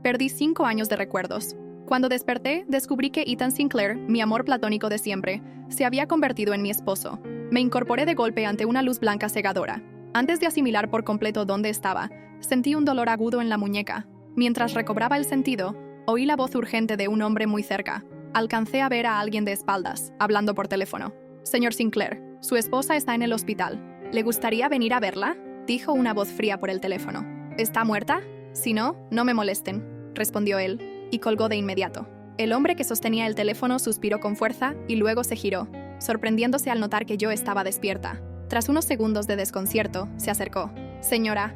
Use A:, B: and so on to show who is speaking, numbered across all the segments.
A: Perdí 5 años de recuerdos. Cuando desperté, descubrí que Ethan Sinclair, mi amor platónico de siempre, se había convertido en mi esposo. Me incorporé de golpe ante una luz blanca cegadora. Antes de asimilar por completo dónde estaba, sentí un dolor agudo en la muñeca. Mientras recobraba el sentido, oí la voz urgente de un hombre muy cerca. Alcancé a ver a alguien de espaldas, hablando por teléfono. «Señor Sinclair, su esposa está en el hospital. ¿Le gustaría venir a verla?», dijo una voz fría por el teléfono. «¿Está muerta? Si no, no me molesten», respondió él, y colgó de inmediato. El hombre que sostenía el teléfono suspiró con fuerza y luego se giró, sorprendiéndose al notar que yo estaba despierta. Tras unos segundos de desconcierto, se acercó. «Señora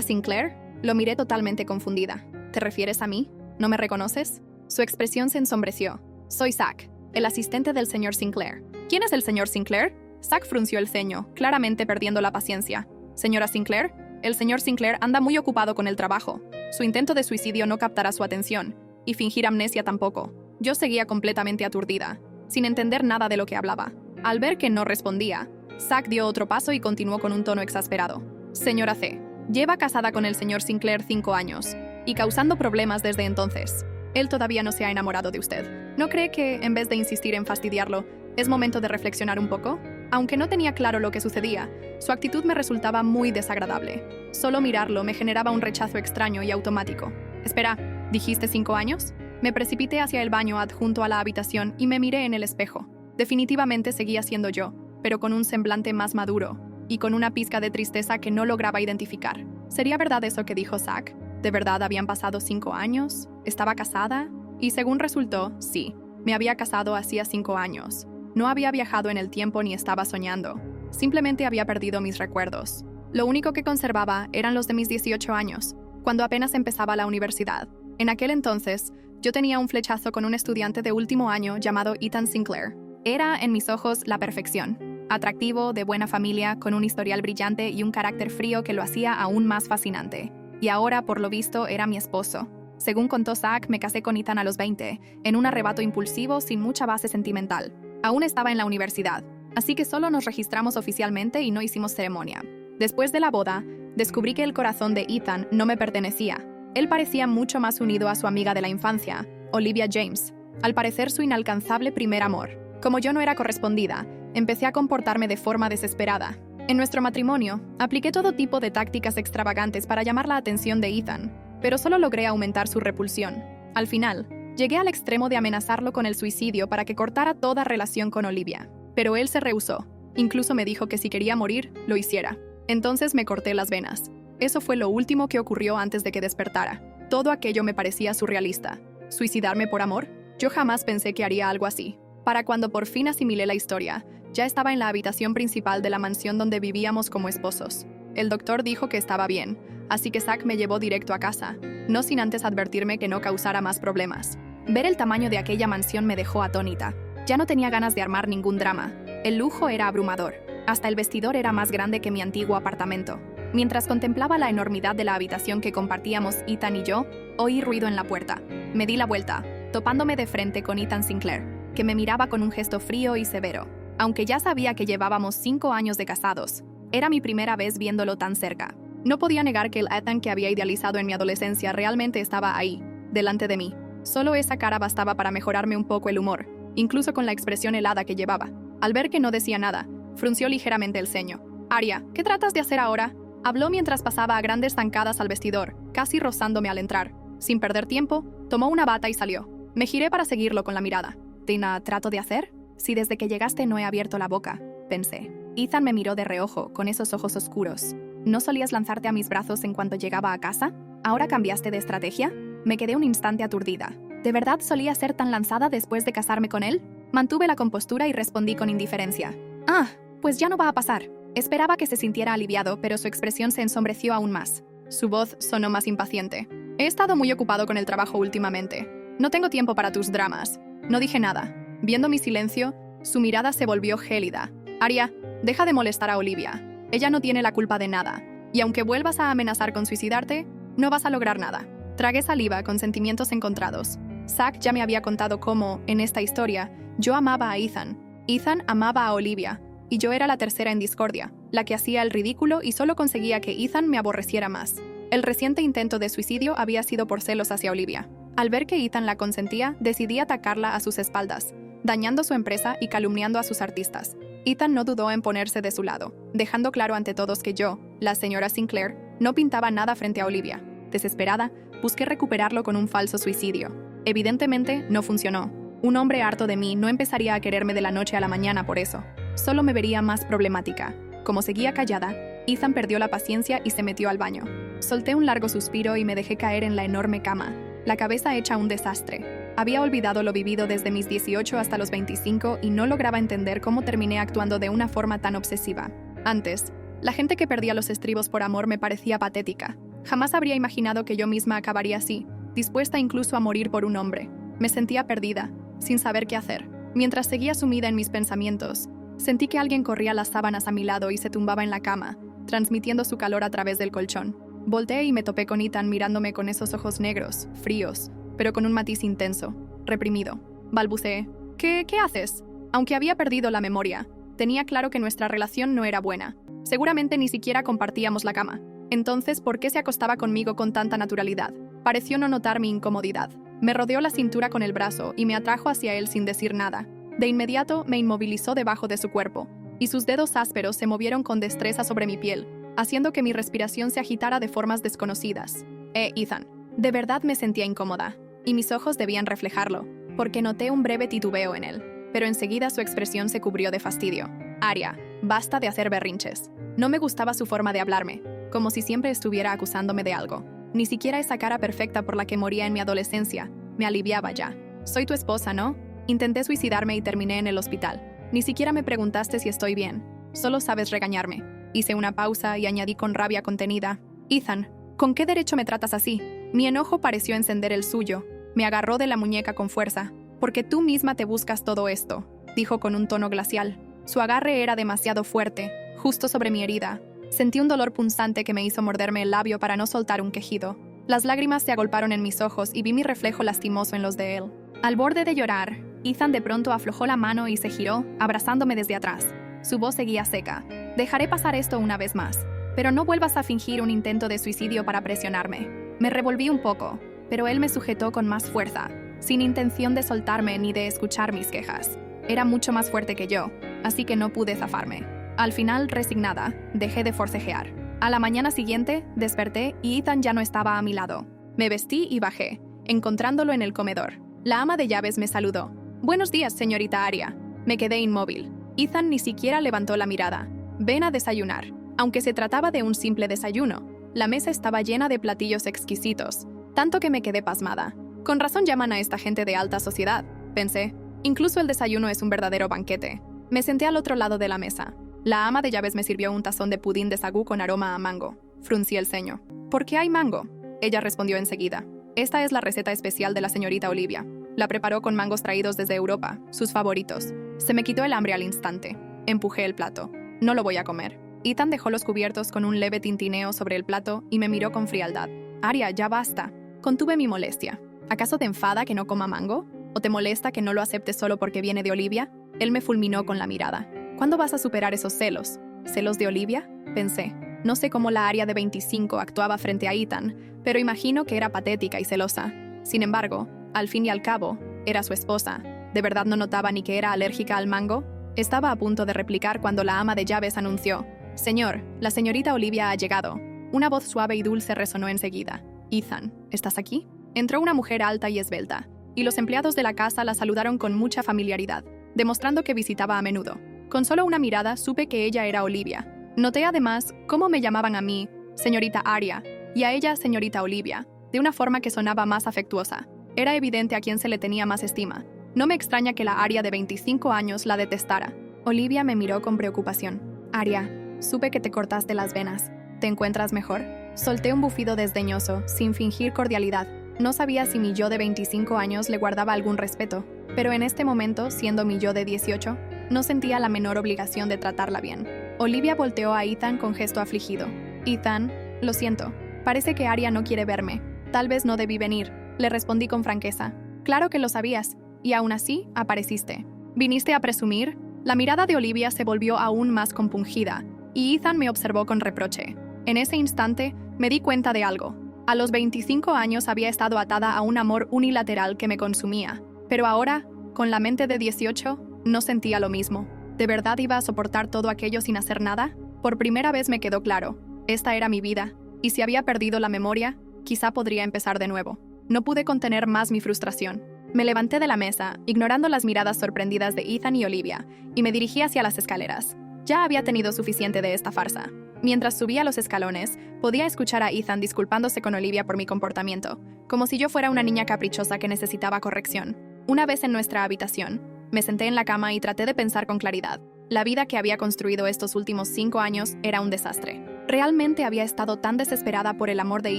A: Sinclair», lo miré totalmente confundida. «¿Te refieres a mí? ¿No me reconoces?». Su expresión se ensombreció. «Soy Zack, el asistente del señor Sinclair». «¿Quién es el señor Sinclair?». Zack frunció el ceño, claramente perdiendo la paciencia. «Señora Sinclair, el señor Sinclair anda muy ocupado con el trabajo. Su intento de suicidio no captará su atención, y fingir amnesia tampoco». Yo seguía completamente aturdida, sin entender nada de lo que hablaba. Al ver que no respondía, Zack dio otro paso y continuó con un tono exasperado. «Señora C, lleva casada con el señor Sinclair 5 años, y causando problemas desde entonces. Él todavía no se ha enamorado de usted. ¿No cree que, en vez de insistir en fastidiarlo, es momento de reflexionar un poco?». Aunque no tenía claro lo que sucedía, su actitud me resultaba muy desagradable. Solo mirarlo me generaba un rechazo extraño y automático. «Espera, ¿dijiste 5 años?». Me precipité hacia el baño adjunto a la habitación y me miré en el espejo. Definitivamente seguía siendo yo, pero con un semblante más maduro y con una pizca de tristeza que no lograba identificar. ¿Sería verdad eso que dijo Zack? ¿De verdad habían pasado 5 años? ¿Estaba casada? Y según resultó, sí, me había casado hacía 5 años. No había viajado en el tiempo ni estaba soñando. Simplemente había perdido mis recuerdos. Lo único que conservaba eran los de mis 18 años, cuando apenas empezaba la universidad. En aquel entonces, yo tenía un flechazo con un estudiante de último año llamado Ethan Sinclair. Era, en mis ojos, la perfección. Atractivo, de buena familia, con un historial brillante y un carácter frío que lo hacía aún más fascinante. Y ahora, por lo visto, era mi esposo. Según contó Zack, me casé con Ethan a los 20, en un arrebato impulsivo sin mucha base sentimental. Aún estaba en la universidad, así que solo nos registramos oficialmente y no hicimos ceremonia. Después de la boda, descubrí que el corazón de Ethan no me pertenecía. Él parecía mucho más unido a su amiga de la infancia, Olivia James, al parecer su inalcanzable primer amor. Como yo no era correspondida, empecé a comportarme de forma desesperada. En nuestro matrimonio, apliqué todo tipo de tácticas extravagantes para llamar la atención de Ethan, pero solo logré aumentar su repulsión. Al final, llegué al extremo de amenazarlo con el suicidio para que cortara toda relación con Olivia. Pero él se rehusó. Incluso me dijo que si quería morir, lo hiciera. Entonces me corté las venas. Eso fue lo último que ocurrió antes de que despertara. Todo aquello me parecía surrealista. ¿Suicidarme por amor? Yo jamás pensé que haría algo así. Para cuando por fin asimilé la historia, ya estaba en la habitación principal de la mansión donde vivíamos como esposos. El doctor dijo que estaba bien, así que Zack me llevó directo a casa, no sin antes advertirme que no causara más problemas. Ver el tamaño de aquella mansión me dejó atónita. Ya no tenía ganas de armar ningún drama. El lujo era abrumador. Hasta el vestidor era más grande que mi antiguo apartamento. Mientras contemplaba la enormidad de la habitación que compartíamos Ethan y yo, oí ruido en la puerta. Me di la vuelta, topándome de frente con Ethan Sinclair, que me miraba con un gesto frío y severo. Aunque ya sabía que llevábamos 5 años de casados, era mi primera vez viéndolo tan cerca. No podía negar que el Ethan que había idealizado en mi adolescencia realmente estaba ahí, delante de mí. Solo esa cara bastaba para mejorarme un poco el humor, incluso con la expresión helada que llevaba. Al ver que no decía nada, frunció ligeramente el ceño. «Aria, ¿qué tratas de hacer ahora?», habló mientras pasaba a grandes zancadas al vestidor, casi rozándome al entrar. Sin perder tiempo, tomó una bata y salió. Me giré para seguirlo con la mirada. «¿Tina, trato de hacer? Si desde que llegaste no he abierto la boca», pensé. Ethan me miró de reojo, con esos ojos oscuros. «¿No solías lanzarte a mis brazos en cuanto llegaba a casa? ¿Ahora cambiaste de estrategia?». Me quedé un instante aturdida. ¿De verdad solía ser tan lanzada después de casarme con él? Mantuve la compostura y respondí con indiferencia. «Ah, pues ya no va a pasar». Esperaba que se sintiera aliviado, pero su expresión se ensombreció aún más. Su voz sonó más impaciente. «He estado muy ocupado con el trabajo últimamente. No tengo tiempo para tus dramas». No dije nada. Viendo mi silencio, su mirada se volvió gélida. «Aria, deja de molestar a Olivia. Ella no tiene la culpa de nada. Y aunque vuelvas a amenazar con suicidarte, no vas a lograr nada». Tragué saliva con sentimientos encontrados. Zack ya me había contado cómo, en esta historia, yo amaba a Ethan. Ethan amaba a Olivia, y yo era la tercera en discordia, la que hacía el ridículo y solo conseguía que Ethan me aborreciera más. El reciente intento de suicidio había sido por celos hacia Olivia. Al ver que Ethan la consentía, decidí atacarla a sus espaldas, dañando su empresa y calumniando a sus artistas. Ethan no dudó en ponerse de su lado, dejando claro ante todos que yo, la señora Sinclair, no pintaba nada frente a Olivia. Desesperada, busqué recuperarlo con un falso suicidio. Evidentemente, no funcionó. Un hombre harto de mí no empezaría a quererme de la noche a la mañana por eso. Solo me vería más problemática. Como seguía callada, Ethan perdió la paciencia y se metió al baño. Solté un largo suspiro y me dejé caer en la enorme cama, la cabeza hecha un desastre. Había olvidado lo vivido desde mis 18 hasta los 25 y no lograba entender cómo terminé actuando de una forma tan obsesiva. Antes, la gente que perdía los estribos por amor me parecía patética. Jamás habría imaginado que yo misma acabaría así, dispuesta incluso a morir por un hombre. Me sentía perdida, sin saber qué hacer. Mientras seguía sumida en mis pensamientos, sentí que alguien corría las sábanas a mi lado y se tumbaba en la cama, transmitiendo su calor a través del colchón. Volteé y me topé con Ethan mirándome con esos ojos negros, fríos, pero con un matiz intenso, reprimido. Balbuceé. ¿Qué haces? Aunque había perdido la memoria, tenía claro que nuestra relación no era buena. Seguramente ni siquiera compartíamos la cama. Entonces, ¿por qué se acostaba conmigo con tanta naturalidad? Pareció no notar mi incomodidad. Me rodeó la cintura con el brazo y me atrajo hacia él sin decir nada. De inmediato me inmovilizó debajo de su cuerpo, y sus dedos ásperos se movieron con destreza sobre mi piel, haciendo que mi respiración se agitara de formas desconocidas. Ethan. De verdad me sentía incómoda, y mis ojos debían reflejarlo, porque noté un breve titubeo en él, pero enseguida su expresión se cubrió de fastidio. Aria, basta de hacer berrinches. No me gustaba su forma de hablarme, como si siempre estuviera acusándome de algo. Ni siquiera esa cara perfecta por la que moría en mi adolescencia me aliviaba ya. Soy tu esposa, ¿no? Intenté suicidarme y terminé en el hospital. Ni siquiera me preguntaste si estoy bien. Solo sabes regañarme. Hice una pausa y añadí con rabia contenida. Ethan, ¿con qué derecho me tratas así? Mi enojo pareció encender el suyo. Me agarró de la muñeca con fuerza. Porque tú misma te buscas todo esto, dijo con un tono glacial. Su agarre era demasiado fuerte, justo sobre mi herida. Sentí un dolor punzante que me hizo morderme el labio para no soltar un quejido. Las lágrimas se agolparon en mis ojos y vi mi reflejo lastimoso en los de él. Al borde de llorar, Ethan de pronto aflojó la mano y se giró, abrazándome desde atrás. Su voz seguía seca. Dejaré pasar esto una vez más, pero no vuelvas a fingir un intento de suicidio para presionarme. Me revolví un poco, pero él me sujetó con más fuerza, sin intención de soltarme ni de escuchar mis quejas. Era mucho más fuerte que yo, así que no pude zafarme. Al final, resignada, dejé de forcejear. A la mañana siguiente, desperté y Ethan ya no estaba a mi lado. Me vestí y bajé, encontrándolo en el comedor. La ama de llaves me saludó. «Buenos días, señorita Aria». Me quedé inmóvil. Ethan ni siquiera levantó la mirada. «Ven a desayunar». Aunque se trataba de un simple desayuno, la mesa estaba llena de platillos exquisitos, tanto que me quedé pasmada. Con razón llaman a esta gente de alta sociedad, pensé. Incluso el desayuno es un verdadero banquete. Me senté al otro lado de la mesa. La ama de llaves me sirvió un tazón de pudín de sagú con aroma a mango. Fruncí el ceño. «¿Por qué hay mango?», ella respondió enseguida. «Esta es la receta especial de la señorita Olivia. La preparó con mangos traídos desde Europa, sus favoritos». Se me quitó el hambre al instante. Empujé el plato. «No lo voy a comer». Ethan dejó los cubiertos con un leve tintineo sobre el plato y me miró con frialdad. «Aria, ya basta». Contuve mi molestia. «¿Acaso te enfada que no coma mango? ¿O te molesta que no lo acepte solo porque viene de Olivia?». Él me fulminó con la mirada. «¿Cuándo vas a superar esos celos?». «¿Celos de Olivia?», pensé. No sé cómo la Aria de 25 actuaba frente a Ethan, pero imagino que era patética y celosa. Sin embargo, al fin y al cabo, era su esposa. ¿De verdad no notaba ni que era alérgica al mango? Estaba a punto de replicar cuando la ama de llaves anunció: «Señor, la señorita Olivia ha llegado». Una voz suave y dulce resonó enseguida. «Ethan, ¿estás aquí?». Entró una mujer alta y esbelta, y los empleados de la casa la saludaron con mucha familiaridad, demostrando que visitaba a menudo. Con solo una mirada supe que ella era Olivia. Noté además cómo me llamaban a mí, señorita Aria, y a ella, señorita Olivia, de una forma que sonaba más afectuosa. Era evidente a quién se le tenía más estima. No me extraña que la Aria de 25 años la detestara. Olivia me miró con preocupación. «Aria, supe que te cortaste las venas. ¿Te encuentras mejor?». Solté un bufido desdeñoso, sin fingir cordialidad. No sabía si mi yo de 25 años le guardaba algún respeto, pero en este momento, siendo mi yo de 18, no sentía la menor obligación de tratarla bien. Olivia volteó a Ethan con gesto afligido. «Ethan, lo siento. Parece que Aria no quiere verme. Tal vez no debí venir», le respondí con franqueza. «Claro que lo sabías, y aún así apareciste. ¿Viniste a presumir?». La mirada de Olivia se volvió aún más compungida, y Ethan me observó con reproche. En ese instante, me di cuenta de algo. A los 25 años había estado atada a un amor unilateral que me consumía, pero ahora, con la mente de 18, no sentía lo mismo. ¿De verdad iba a soportar todo aquello sin hacer nada? Por primera vez me quedó claro, esta era mi vida, y si había perdido la memoria, quizá podría empezar de nuevo. No pude contener más mi frustración. Me levanté de la mesa, ignorando las miradas sorprendidas de Ethan y Olivia, y me dirigí hacia las escaleras. Ya había tenido suficiente de esta farsa. Mientras subía los escalones, podía escuchar a Ethan disculpándose con Olivia por mi comportamiento, como si yo fuera una niña caprichosa que necesitaba corrección. Una vez en nuestra habitación, me senté en la cama y traté de pensar con claridad. La vida que había construido estos últimos 5 años era un desastre. ¿Realmente había estado tan desesperada por el amor de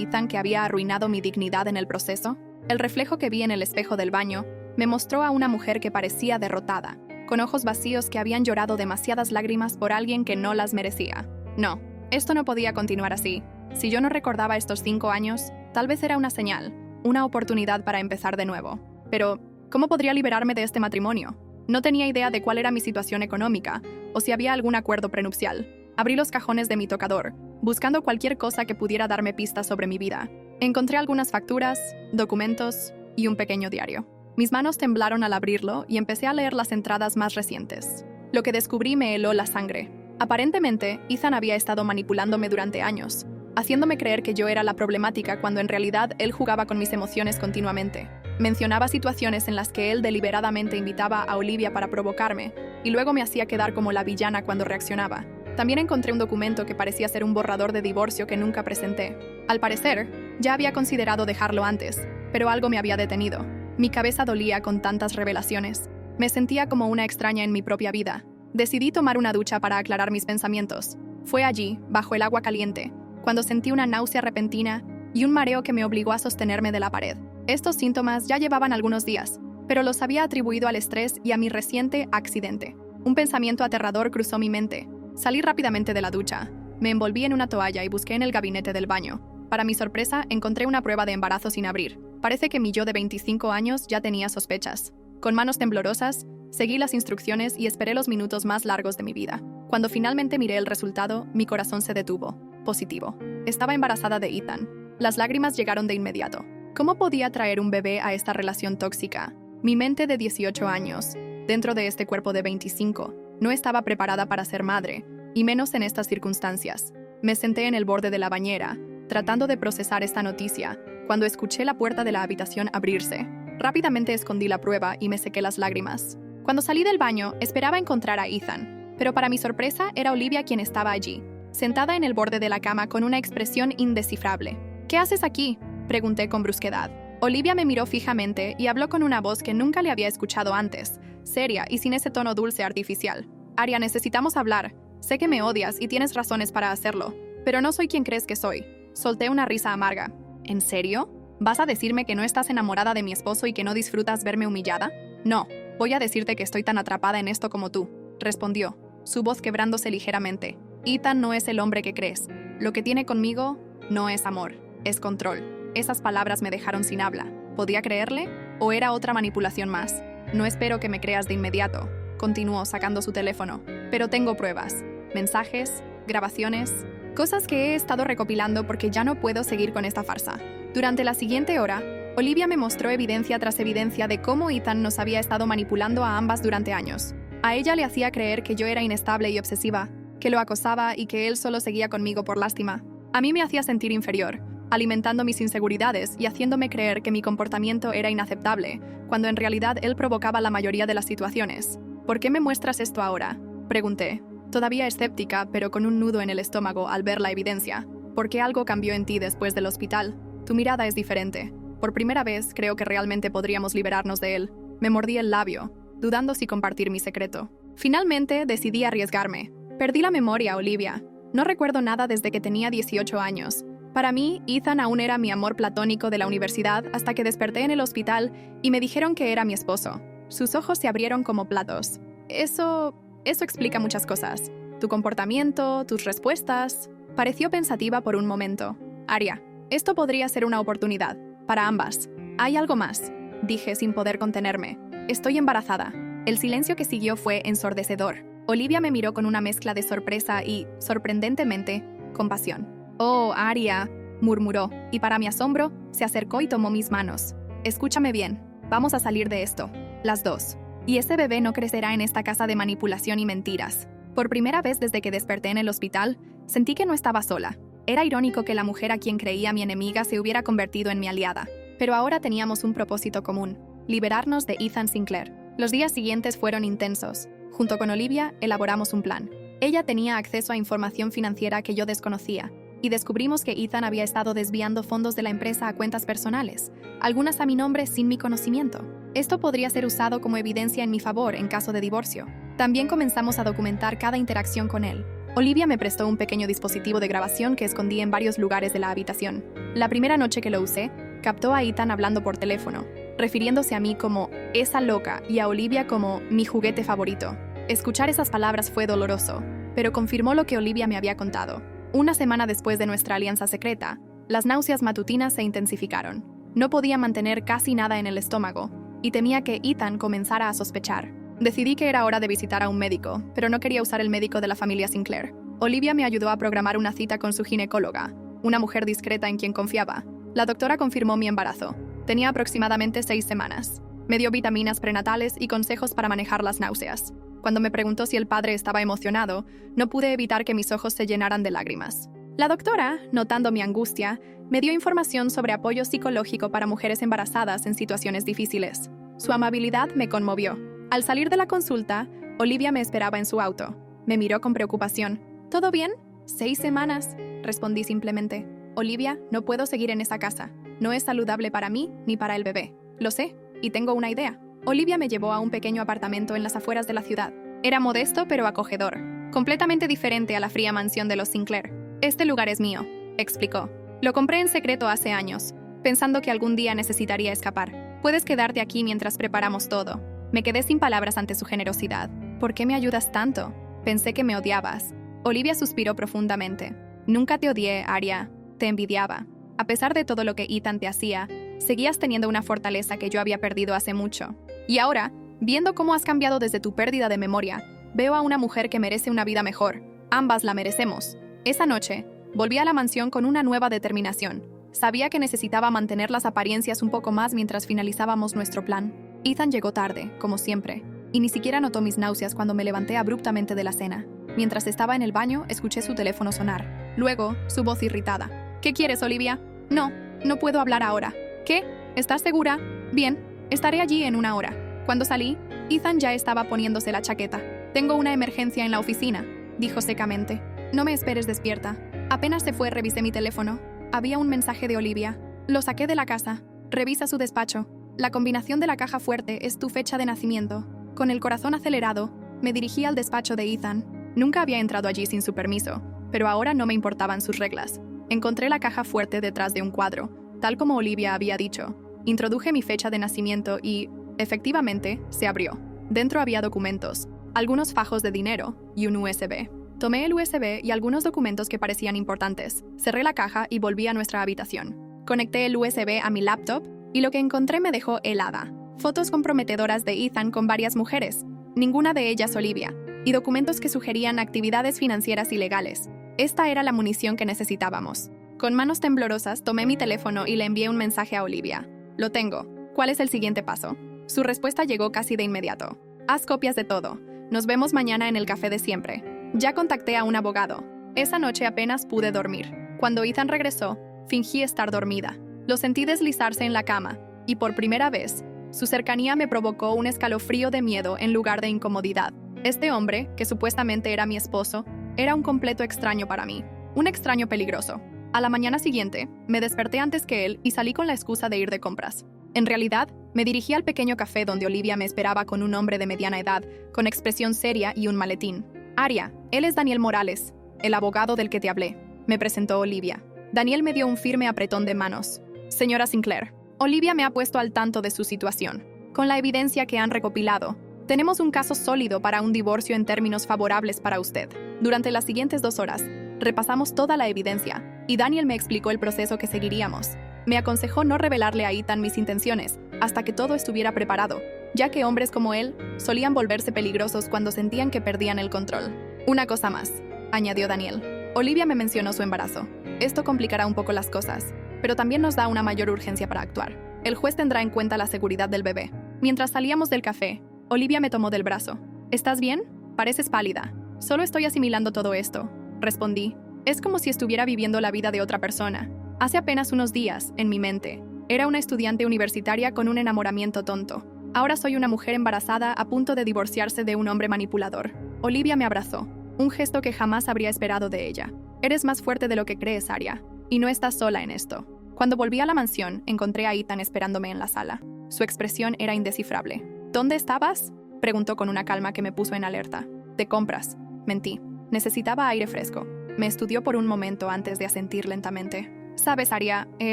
A: Ethan que había arruinado mi dignidad en el proceso? El reflejo que vi en el espejo del baño me mostró a una mujer que parecía derrotada, con ojos vacíos que habían llorado demasiadas lágrimas por alguien que no las merecía. No, esto no podía continuar así. Si yo no recordaba estos 5 años, tal vez era una señal, una oportunidad para empezar de nuevo. Pero, ¿cómo podría liberarme de este matrimonio? No tenía idea de cuál era mi situación económica, o si había algún acuerdo prenupcial. Abrí los cajones de mi tocador, buscando cualquier cosa que pudiera darme pistas sobre mi vida. Encontré algunas facturas, documentos y un pequeño diario. Mis manos temblaron al abrirlo y empecé a leer las entradas más recientes. Lo que descubrí me heló la sangre. Aparentemente, Ethan había estado manipulándome durante años, haciéndome creer que yo era la problemática cuando en realidad él jugaba con mis emociones continuamente. Mencionaba situaciones en las que él deliberadamente invitaba a Olivia para provocarme y luego me hacía quedar como la villana cuando reaccionaba. También encontré un documento que parecía ser un borrador de divorcio que nunca presenté. Al parecer, ya había considerado dejarlo antes, pero algo me había detenido. Mi cabeza dolía con tantas revelaciones. Me sentía como una extraña en mi propia vida. Decidí tomar una ducha para aclarar mis pensamientos. Fue allí, bajo el agua caliente, cuando sentí una náusea repentina y un mareo que me obligó a sostenerme de la pared. Estos síntomas ya llevaban algunos días, pero los había atribuido al estrés y a mi reciente accidente. Un pensamiento aterrador cruzó mi mente. Salí rápidamente de la ducha, me envolví en una toalla y busqué en el gabinete del baño. Para mi sorpresa, encontré una prueba de embarazo sin abrir. Parece que mi yo de 25 años ya tenía sospechas. Con manos temblorosas, seguí las instrucciones y esperé los minutos más largos de mi vida. Cuando finalmente miré el resultado, mi corazón se detuvo. Positivo. Estaba embarazada de Ethan. Las lágrimas llegaron de inmediato. ¿Cómo podía traer un bebé a esta relación tóxica? Mi mente de 18 años, dentro de este cuerpo de 25, no estaba preparada para ser madre, y menos en estas circunstancias. Me senté en el borde de la bañera, tratando de procesar esta noticia, cuando escuché la puerta de la habitación abrirse. Rápidamente escondí la prueba y me sequé las lágrimas. Cuando salí del baño, esperaba encontrar a Ethan, pero para mi sorpresa era Olivia quien estaba allí, sentada en el borde de la cama con una expresión indescifrable. ¿Qué haces aquí?, pregunté con brusquedad. Olivia me miró fijamente y habló con una voz que nunca le había escuchado antes, seria y sin ese tono dulce artificial. Aria, necesitamos hablar. Sé que me odias y tienes razones para hacerlo, pero no soy quien crees que soy. Solté una risa amarga. ¿En serio? ¿Vas a decirme que no estás enamorada de mi esposo y que no disfrutas verme humillada? No, voy a decirte que estoy tan atrapada en esto como tú, respondió, su voz quebrándose ligeramente. Ethan no es el hombre que crees. Lo que tiene conmigo no es amor, es control. Esas palabras me dejaron sin habla. ¿Podía creerle? ¿O era otra manipulación más? No espero que me creas de inmediato, continuó sacando su teléfono. Pero tengo pruebas, mensajes, grabaciones, cosas que he estado recopilando porque ya no puedo seguir con esta farsa. Durante la siguiente hora, Olivia me mostró evidencia tras evidencia de cómo Ethan nos había estado manipulando a ambas durante años. A ella le hacía creer que yo era inestable y obsesiva, que lo acosaba y que él solo seguía conmigo por lástima. A mí me hacía sentir inferior, alimentando mis inseguridades y haciéndome creer que mi comportamiento era inaceptable, cuando en realidad él provocaba la mayoría de las situaciones. ¿Por qué me muestras esto ahora?, pregunté, todavía escéptica, pero con un nudo en el estómago al ver la evidencia. ¿Por qué algo cambió en ti después del hospital? Tu mirada es diferente. Por primera vez creo que realmente podríamos liberarnos de él. Me mordí el labio, dudando si compartir mi secreto. Finalmente decidí arriesgarme. Perdí la memoria, Olivia. No recuerdo nada desde que tenía 18 años. Para mí, Ethan aún era mi amor platónico de la universidad hasta que desperté en el hospital y me dijeron que era mi esposo. Sus ojos se abrieron como platos. Eso explica muchas cosas. Tu comportamiento, tus respuestas. Pareció pensativa por un momento. Aria, esto podría ser una oportunidad. Para ambas. Hay algo más, dije sin poder contenerme. Estoy embarazada. El silencio que siguió fue ensordecedor. Olivia me miró con una mezcla de sorpresa y, sorprendentemente, compasión. Oh, Aria, murmuró, y para mi asombro, se acercó y tomó mis manos. Escúchame bien, vamos a salir de esto, las dos. Y ese bebé no crecerá en esta casa de manipulación y mentiras. Por primera vez desde que desperté en el hospital, sentí que no estaba sola. Era irónico que la mujer a quien creía mi enemiga se hubiera convertido en mi aliada. Pero ahora teníamos un propósito común, liberarnos de Ethan Sinclair. Los días siguientes fueron intensos. Junto con Olivia, elaboramos un plan. Ella tenía acceso a información financiera que yo desconocía, y descubrimos que Ethan había estado desviando fondos de la empresa a cuentas personales, algunas a mi nombre sin mi conocimiento. Esto podría ser usado como evidencia en mi favor en caso de divorcio. También comenzamos a documentar cada interacción con él. Olivia me prestó un pequeño dispositivo de grabación que escondí en varios lugares de la habitación. La primera noche que lo usé, captó a Ethan hablando por teléfono, refiriéndose a mí como esa loca y a Olivia como mi juguete favorito. Escuchar esas palabras fue doloroso, pero confirmó lo que Olivia me había contado. Una semana después de nuestra alianza secreta, las náuseas matutinas se intensificaron. No podía mantener casi nada en el estómago, y temía que Ethan comenzara a sospechar. Decidí que era hora de visitar a un médico, pero no quería usar el médico de la familia Sinclair. Olivia me ayudó a programar una cita con su ginecóloga, una mujer discreta en quien confiaba. La doctora confirmó mi embarazo. Tenía aproximadamente 6 semanas. Me dio vitaminas prenatales y consejos para manejar las náuseas. Cuando me preguntó si el padre estaba emocionado, no pude evitar que mis ojos se llenaran de lágrimas. La doctora, notando mi angustia, me dio información sobre apoyo psicológico para mujeres embarazadas en situaciones difíciles. Su amabilidad me conmovió. Al salir de la consulta, Olivia me esperaba en su auto. Me miró con preocupación. ¿Todo bien? 6 semanas, respondí simplemente. Olivia, no puedo seguir en esa casa. No es saludable para mí ni para el bebé. Lo sé, y tengo una idea. Olivia me llevó a un pequeño apartamento en las afueras de la ciudad. Era modesto pero acogedor, completamente diferente a la fría mansión de los Sinclair. Este lugar es mío, explicó. Lo compré en secreto hace años, pensando que algún día necesitaría escapar. Puedes quedarte aquí mientras preparamos todo. Me quedé sin palabras ante su generosidad. ¿Por qué me ayudas tanto? Pensé que me odiabas. Olivia suspiró profundamente. Nunca te odié, Aria. Te envidiaba. A pesar de todo lo que Ethan te hacía, seguías teniendo una fortaleza que yo había perdido hace mucho. Y ahora, viendo cómo has cambiado desde tu pérdida de memoria, veo a una mujer que merece una vida mejor. Ambas la merecemos. Esa noche, volví a la mansión con una nueva determinación. Sabía que necesitaba mantener las apariencias un poco más mientras finalizábamos nuestro plan. Ethan llegó tarde, como siempre, y ni siquiera notó mis náuseas cuando me levanté abruptamente de la cena. Mientras estaba en el baño, escuché su teléfono sonar. Luego, su voz irritada. ¿Qué quieres, Olivia? No puedo hablar ahora. ¿Qué? ¿Estás segura? Bien, estaré allí en 1 hora. Cuando salí, Ethan ya estaba poniéndose la chaqueta. Tengo una emergencia en la oficina, dijo secamente. No me esperes despierta. Apenas se fue, revisé mi teléfono. Había un mensaje de Olivia. Lo saqué de la casa. Revisa su despacho. La combinación de la caja fuerte es tu fecha de nacimiento. Con el corazón acelerado, me dirigí al despacho de Ethan. Nunca había entrado allí sin su permiso, pero ahora no me importaban sus reglas. Encontré la caja fuerte detrás de un cuadro, tal como Olivia había dicho. Introduje mi fecha de nacimiento y, efectivamente, se abrió. Dentro había documentos, algunos fajos de dinero y un USB. Tomé el USB y algunos documentos que parecían importantes. Cerré la caja y volví a nuestra habitación. Conecté el USB a mi laptop y lo que encontré me dejó helada. Fotos comprometedoras de Ethan con varias mujeres, ninguna de ellas Olivia, y documentos que sugerían actividades financieras ilegales. Esta era la munición que necesitábamos. Con manos temblorosas tomé mi teléfono y le envié un mensaje a Olivia. Lo tengo. ¿Cuál es el siguiente paso? Su respuesta llegó casi de inmediato. Haz copias de todo. Nos vemos mañana en el café de siempre. Ya contacté a un abogado. Esa noche apenas pude dormir. Cuando Ethan regresó, fingí estar dormida. Lo sentí deslizarse en la cama, y por primera vez, su cercanía me provocó un escalofrío de miedo en lugar de incomodidad. Este hombre, que supuestamente era mi esposo, era un completo extraño para mí. Un extraño peligroso. A la mañana siguiente, me desperté antes que él y salí con la excusa de ir de compras. En realidad, me dirigí al pequeño café donde Olivia me esperaba con un hombre de mediana edad, con expresión seria y un maletín. Aria, él es Daniel Morales, el abogado del que te hablé, me presentó Olivia. Daniel me dio un firme apretón de manos. Señora Sinclair, Olivia me ha puesto al tanto de su situación. Con la evidencia que han recopilado, tenemos un caso sólido para un divorcio en términos favorables para usted. Durante las siguientes 2 horas, repasamos toda la evidencia, y Daniel me explicó el proceso que seguiríamos. Me aconsejó no revelarle a Ethan mis intenciones hasta que todo estuviera preparado, ya que hombres como él solían volverse peligrosos cuando sentían que perdían el control. Una cosa más, añadió Daniel. Olivia me mencionó su embarazo. Esto complicará un poco las cosas, pero también nos da una mayor urgencia para actuar. El juez tendrá en cuenta la seguridad del bebé. Mientras salíamos del café, Olivia me tomó del brazo. ¿Estás bien? Pareces pálida. Solo estoy asimilando todo esto, respondí. Es como si estuviera viviendo la vida de otra persona. Hace apenas unos días, en mi mente, era una estudiante universitaria con un enamoramiento tonto. Ahora soy una mujer embarazada a punto de divorciarse de un hombre manipulador. Olivia me abrazó, un gesto que jamás habría esperado de ella. Eres más fuerte de lo que crees, Aria, y no estás sola en esto. Cuando volví a la mansión, encontré a Ethan esperándome en la sala. Su expresión era indescifrable. ¿Dónde estabas?, preguntó con una calma que me puso en alerta. De compras. Mentí. Necesitaba aire fresco. Me estudió por un momento antes de asentir lentamente. Sabes, Aria, he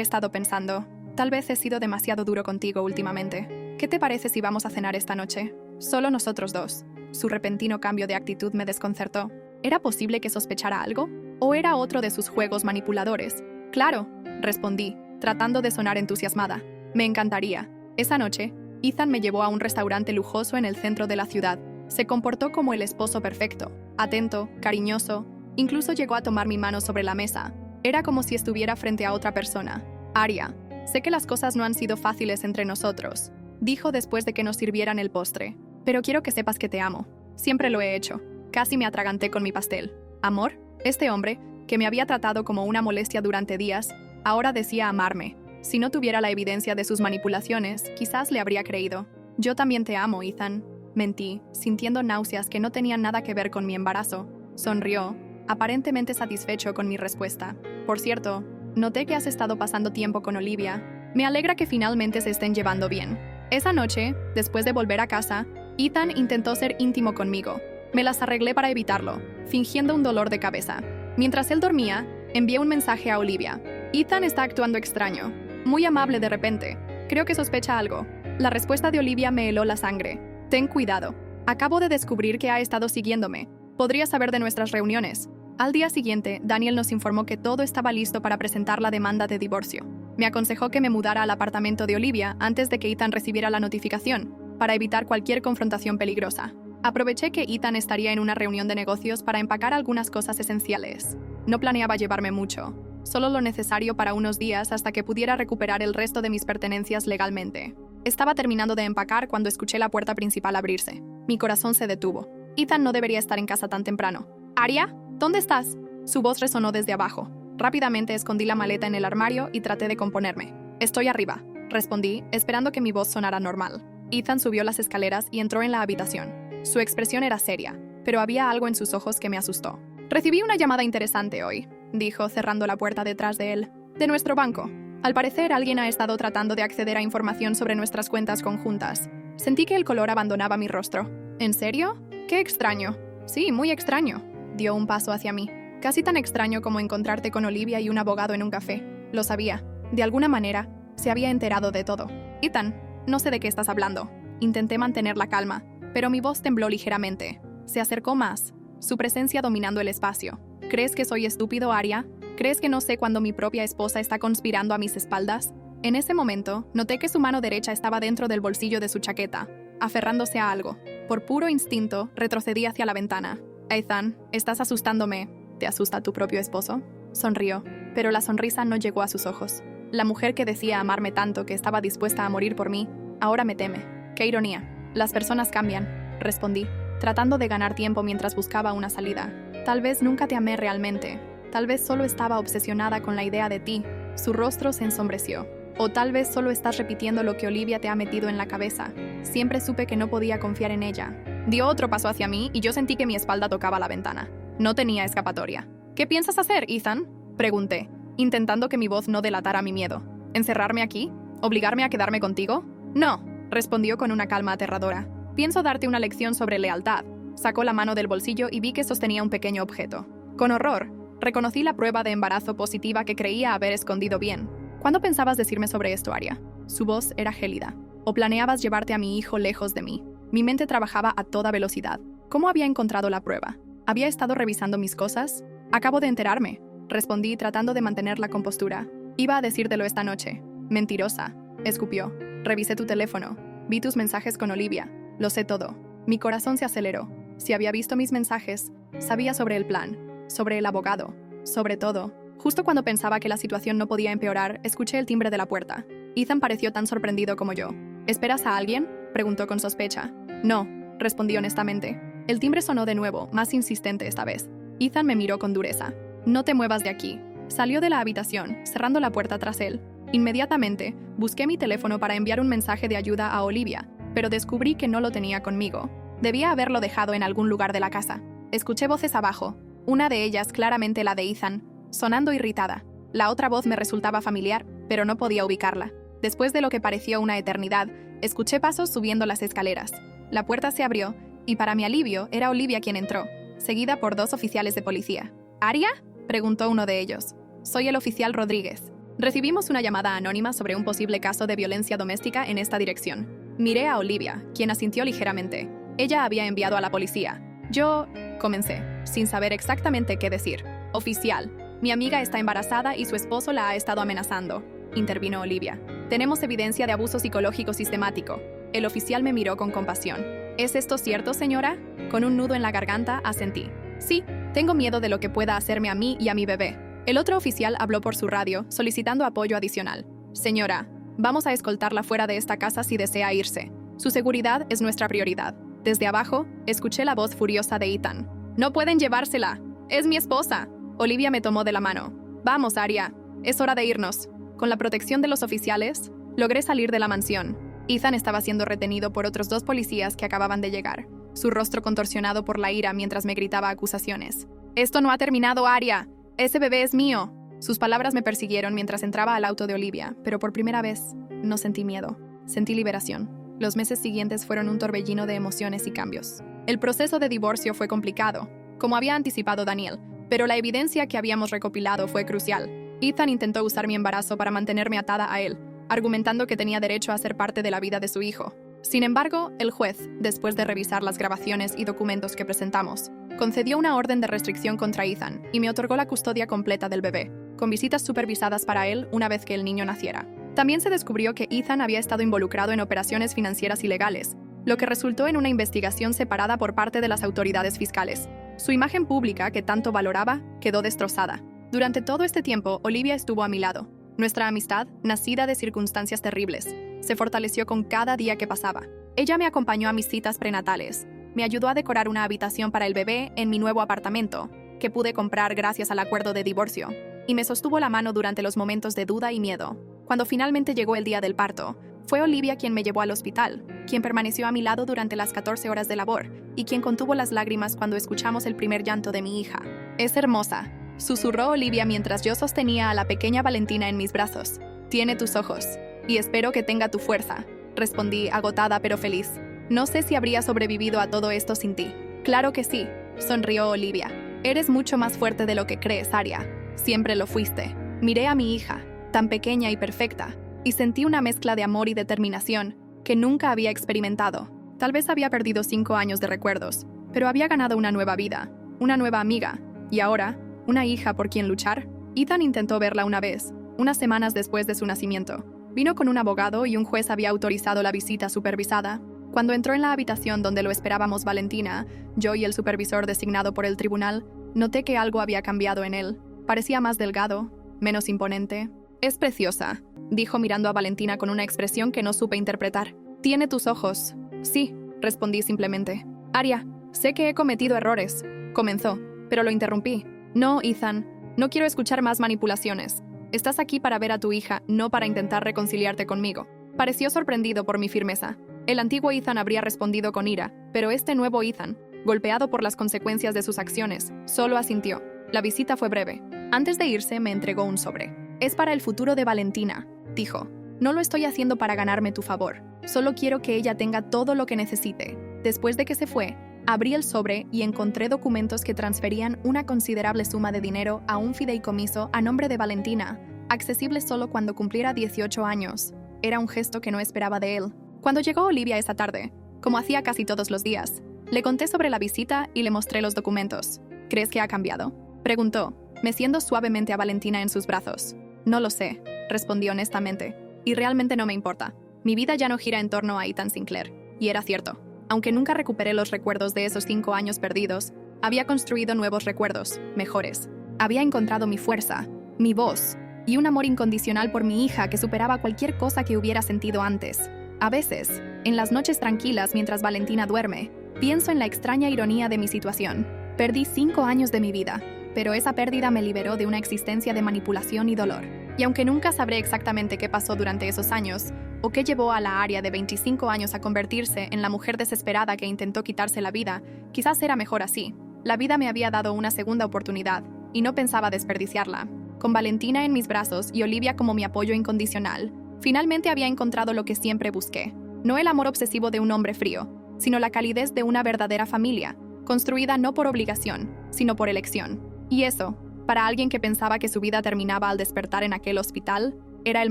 A: estado pensando. Tal vez he sido demasiado duro contigo últimamente. ¿Qué te parece si vamos a cenar esta noche? Solo nosotros dos. Su repentino cambio de actitud me desconcertó. ¿Era posible que sospechara algo? ¿O era otro de sus juegos manipuladores? Claro, respondí, tratando de sonar entusiasmada. Me encantaría. Esa noche, Ethan me llevó a un restaurante lujoso en el centro de la ciudad. Se comportó como el esposo perfecto, atento, cariñoso, incluso llegó a tomar mi mano sobre la mesa. Era como si estuviera frente a otra persona. Aria, sé que las cosas no han sido fáciles entre nosotros, dijo después de que nos sirvieran el postre. Pero quiero que sepas que te amo. Siempre lo he hecho. Casi me atraganté con mi pastel. ¿Amor? Este hombre, que me había tratado como una molestia durante días, ahora decía amarme. Si no tuviera la evidencia de sus manipulaciones, quizás le habría creído. Yo también te amo, Ethan. Mentí, sintiendo náuseas que no tenían nada que ver con mi embarazo. Sonrió, aparentemente satisfecho con mi respuesta. Por cierto, noté que has estado pasando tiempo con Olivia. Me alegra que finalmente se estén llevando bien. Esa noche, después de volver a casa, Ethan intentó ser íntimo conmigo. Me las arreglé para evitarlo, fingiendo un dolor de cabeza. Mientras él dormía, envié un mensaje a Olivia. Ethan está actuando extraño. Muy amable de repente. Creo que sospecha algo. La respuesta de Olivia me heló la sangre. Ten cuidado. Acabo de descubrir que ha estado siguiéndome. Podría saber de nuestras reuniones. Al día siguiente, Daniel nos informó que todo estaba listo para presentar la demanda de divorcio. Me aconsejó que me mudara al apartamento de Olivia antes de que Ethan recibiera la notificación, para evitar cualquier confrontación peligrosa. Aproveché que Ethan estaría en una reunión de negocios para empacar algunas cosas esenciales. No planeaba llevarme mucho, solo lo necesario para unos días hasta que pudiera recuperar el resto de mis pertenencias legalmente. Estaba terminando de empacar cuando escuché la puerta principal abrirse. Mi corazón se detuvo. Ethan no debería estar en casa tan temprano. ¿Aria? ¿Dónde estás? Su voz resonó desde abajo. Rápidamente escondí la maleta en el armario y traté de componerme. Estoy arriba, respondí, esperando que mi voz sonara normal. Ethan subió las escaleras y entró en la habitación. Su expresión era seria, pero había algo en sus ojos que me asustó. Recibí una llamada interesante hoy, dijo, cerrando la puerta detrás de él. De nuestro banco. Al parecer, alguien ha estado tratando de acceder a información sobre nuestras cuentas conjuntas. Sentí que el color abandonaba mi rostro. ¿En serio? ¡Qué extraño! Sí, muy extraño. Dio un paso hacia mí. Casi tan extraño como encontrarte con Olivia y un abogado en un café. Lo sabía. De alguna manera, se había enterado de todo. Ethan, no sé de qué estás hablando. Intenté mantener la calma, pero mi voz tembló ligeramente. Se acercó más, su presencia dominando el espacio. ¿Crees que soy estúpido, Aria? ¿Crees que no sé cuando mi propia esposa está conspirando a mis espaldas? En ese momento, noté que su mano derecha estaba dentro del bolsillo de su chaqueta, aferrándose a algo. Por puro instinto, retrocedí hacia la ventana. Ethan, estás asustándome. ¿Te asusta tu propio esposo? Sonrió, pero la sonrisa no llegó a sus ojos. La mujer que decía amarme tanto que estaba dispuesta a morir por mí, ahora me teme. ¡Qué ironía! Las personas cambian, respondí, tratando de ganar tiempo mientras buscaba una salida. Tal vez nunca te amé realmente. Tal vez solo estaba obsesionada con la idea de ti. Su rostro se ensombreció. O tal vez solo estás repitiendo lo que Olivia te ha metido en la cabeza. Siempre supe que no podía confiar en ella. Dio otro paso hacia mí y yo sentí que mi espalda tocaba la ventana. No tenía escapatoria. ¿Qué piensas hacer, Ethan?, pregunté, intentando que mi voz no delatara mi miedo. ¿Encerrarme aquí? ¿Obligarme a quedarme contigo? No, respondió con una calma aterradora. Pienso darte una lección sobre lealtad. Sacó la mano del bolsillo y vi que sostenía un pequeño objeto. Con horror, reconocí la prueba de embarazo positiva que creía haber escondido bien. ¿Cuándo pensabas decirme sobre esto, Aria? Su voz era gélida. ¿O planeabas llevarte a mi hijo lejos de mí? Mi mente trabajaba a toda velocidad. ¿Cómo había encontrado la prueba? ¿Había estado revisando mis cosas? Acabo de enterarme, respondí tratando de mantener la compostura. Iba a decírtelo esta noche. Mentirosa, escupió. Revisé tu teléfono. Vi tus mensajes con Olivia. Lo sé todo. Mi corazón se aceleró. Si había visto mis mensajes, sabía sobre el plan, sobre el abogado, sobre todo, Justo cuando pensaba que la situación no podía empeorar, escuché el timbre de la puerta. Ethan pareció tan sorprendido como yo. ¿Esperas a alguien?, preguntó con sospecha. No, respondí honestamente. El timbre sonó de nuevo, más insistente esta vez. Ethan me miró con dureza. No te muevas de aquí. Salió de la habitación, cerrando la puerta tras él. Inmediatamente, busqué mi teléfono para enviar un mensaje de ayuda a Olivia, pero descubrí que no lo tenía conmigo. Debía haberlo dejado en algún lugar de la casa. Escuché voces abajo, una de ellas claramente la de Ethan, sonando irritada. La otra voz me resultaba familiar, pero no podía ubicarla. Después de lo que pareció una eternidad, escuché pasos subiendo las escaleras. La puerta se abrió, y para mi alivio, era Olivia quien entró, seguida por 2 oficiales de policía. ¿Aria?, preguntó uno de ellos. Soy el oficial Rodríguez. Recibimos una llamada anónima sobre un posible caso de violencia doméstica en esta dirección. Miré a Olivia, quien asintió ligeramente. Ella había enviado a la policía. Yo comencé, sin saber exactamente qué decir. Oficial, mi amiga está embarazada y su esposo la ha estado amenazando, intervino Olivia. Tenemos evidencia de abuso psicológico sistemático. El oficial me miró con compasión. ¿Es esto cierto, señora? Con un nudo en la garganta, asentí. Sí, tengo miedo de lo que pueda hacerme a mí y a mi bebé. El otro oficial habló por su radio, solicitando apoyo adicional. Señora, vamos a escoltarla fuera de esta casa si desea irse. Su seguridad es nuestra prioridad. Desde abajo, escuché la voz furiosa de Ethan. ¡No pueden llevársela! ¡Es mi esposa! Olivia me tomó de la mano. Vamos, Aria. Es hora de irnos. Con la protección de los oficiales, logré salir de la mansión. Ethan estaba siendo retenido por otros 2 policías que acababan de llegar, su rostro contorsionado por la ira mientras me gritaba acusaciones. «¡Esto no ha terminado, Aria! ¡Ese bebé es mío!». Sus palabras me persiguieron mientras entraba al auto de Olivia, pero por primera vez no sentí miedo. Sentí liberación. Los meses siguientes fueron un torbellino de emociones y cambios. El proceso de divorcio fue complicado, como había anticipado Daniel, pero la evidencia que habíamos recopilado fue crucial. Ethan intentó usar mi embarazo para mantenerme atada a él, argumentando que tenía derecho a ser parte de la vida de su hijo. Sin embargo, el juez, después de revisar las grabaciones y documentos que presentamos, concedió una orden de restricción contra Ethan y me otorgó la custodia completa del bebé, con visitas supervisadas para él una vez que el niño naciera. También se descubrió que Ethan había estado involucrado en operaciones financieras ilegales, lo que resultó en una investigación separada por parte de las autoridades fiscales. Su imagen pública, que tanto valoraba, quedó destrozada. Durante todo este tiempo, Olivia estuvo a mi lado. Nuestra amistad, nacida de circunstancias terribles, se fortaleció con cada día que pasaba. Ella me acompañó a mis citas prenatales, me ayudó a decorar una habitación para el bebé en mi nuevo apartamento, que pude comprar gracias al acuerdo de divorcio, y me sostuvo la mano durante los momentos de duda y miedo. Cuando finalmente llegó el día del parto, fue Olivia quien me llevó al hospital, quien permaneció a mi lado durante las 14 horas de labor, y quien contuvo las lágrimas cuando escuchamos el primer llanto de mi hija. «Es hermosa», susurró Olivia mientras yo sostenía a la pequeña Valentina en mis brazos. «Tiene tus ojos, y espero que tenga tu fuerza», respondí, agotada pero feliz. «No sé si habría sobrevivido a todo esto sin ti». «Claro que sí», sonrió Olivia. «Eres mucho más fuerte de lo que crees, Aria. Siempre lo fuiste». Miré a mi hija, tan pequeña y perfecta, y sentí una mezcla de amor y determinación que nunca había experimentado. Tal vez había perdido 5 años de recuerdos, pero había ganado una nueva vida, una nueva amiga, y ahora, una hija por quien luchar. Ethan intentó verla una vez, unas semanas después de su nacimiento. Vino con un abogado y un juez había autorizado la visita supervisada. Cuando entró en la habitación donde lo esperábamos Valentina, yo y el supervisor designado por el tribunal, noté que algo había cambiado en él. Parecía más delgado, menos imponente. «Es preciosa», dijo mirando a Valentina con una expresión que no supe interpretar. «Tiene tus ojos». «Sí», respondí simplemente. «Aria, sé que he cometido errores», comenzó, pero lo interrumpí. «No, Ethan, no quiero escuchar más manipulaciones. Estás aquí para ver a tu hija, no para intentar reconciliarte conmigo». Pareció sorprendido por mi firmeza. El antiguo Ethan habría respondido con ira, pero este nuevo Ethan, golpeado por las consecuencias de sus acciones, solo asintió. La visita fue breve. Antes de irse, me entregó un sobre. «Es para el futuro de Valentina», dijo. «No lo estoy haciendo para ganarme tu favor. Solo quiero que ella tenga todo lo que necesite». Después de que se fue, abrí el sobre y encontré documentos que transferían una considerable suma de dinero a un fideicomiso a nombre de Valentina, accesible solo cuando cumpliera 18 años. Era un gesto que no esperaba de él. Cuando llegó Olivia esa tarde, como hacía casi todos los días, le conté sobre la visita y le mostré los documentos. «¿Crees que ha cambiado?», preguntó, meciendo suavemente a Valentina en sus brazos. «No lo sé», respondí honestamente, «y realmente no me importa. Mi vida ya no gira en torno a Ethan Sinclair». Y era cierto. Aunque nunca recuperé los recuerdos de esos 5 años perdidos, había construido nuevos recuerdos, mejores. Había encontrado mi fuerza, mi voz, y un amor incondicional por mi hija que superaba cualquier cosa que hubiera sentido antes. A veces, en las noches tranquilas mientras Valentina duerme, pienso en la extraña ironía de mi situación. Perdí 5 años de mi vida, pero esa pérdida me liberó de una existencia de manipulación y dolor. Y aunque nunca sabré exactamente qué pasó durante esos años, o qué llevó a la Aria de 25 años a convertirse en la mujer desesperada que intentó quitarse la vida, quizás era mejor así. La vida me había dado una segunda oportunidad, y no pensaba desperdiciarla. Con Valentina en mis brazos y Olivia como mi apoyo incondicional, finalmente había encontrado lo que siempre busqué. No el amor obsesivo de un hombre frío, sino la calidez de una verdadera familia, construida no por obligación, sino por elección. Y eso, para alguien que pensaba que su vida terminaba al despertar en aquel hospital, era el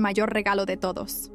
A: mayor regalo de todos.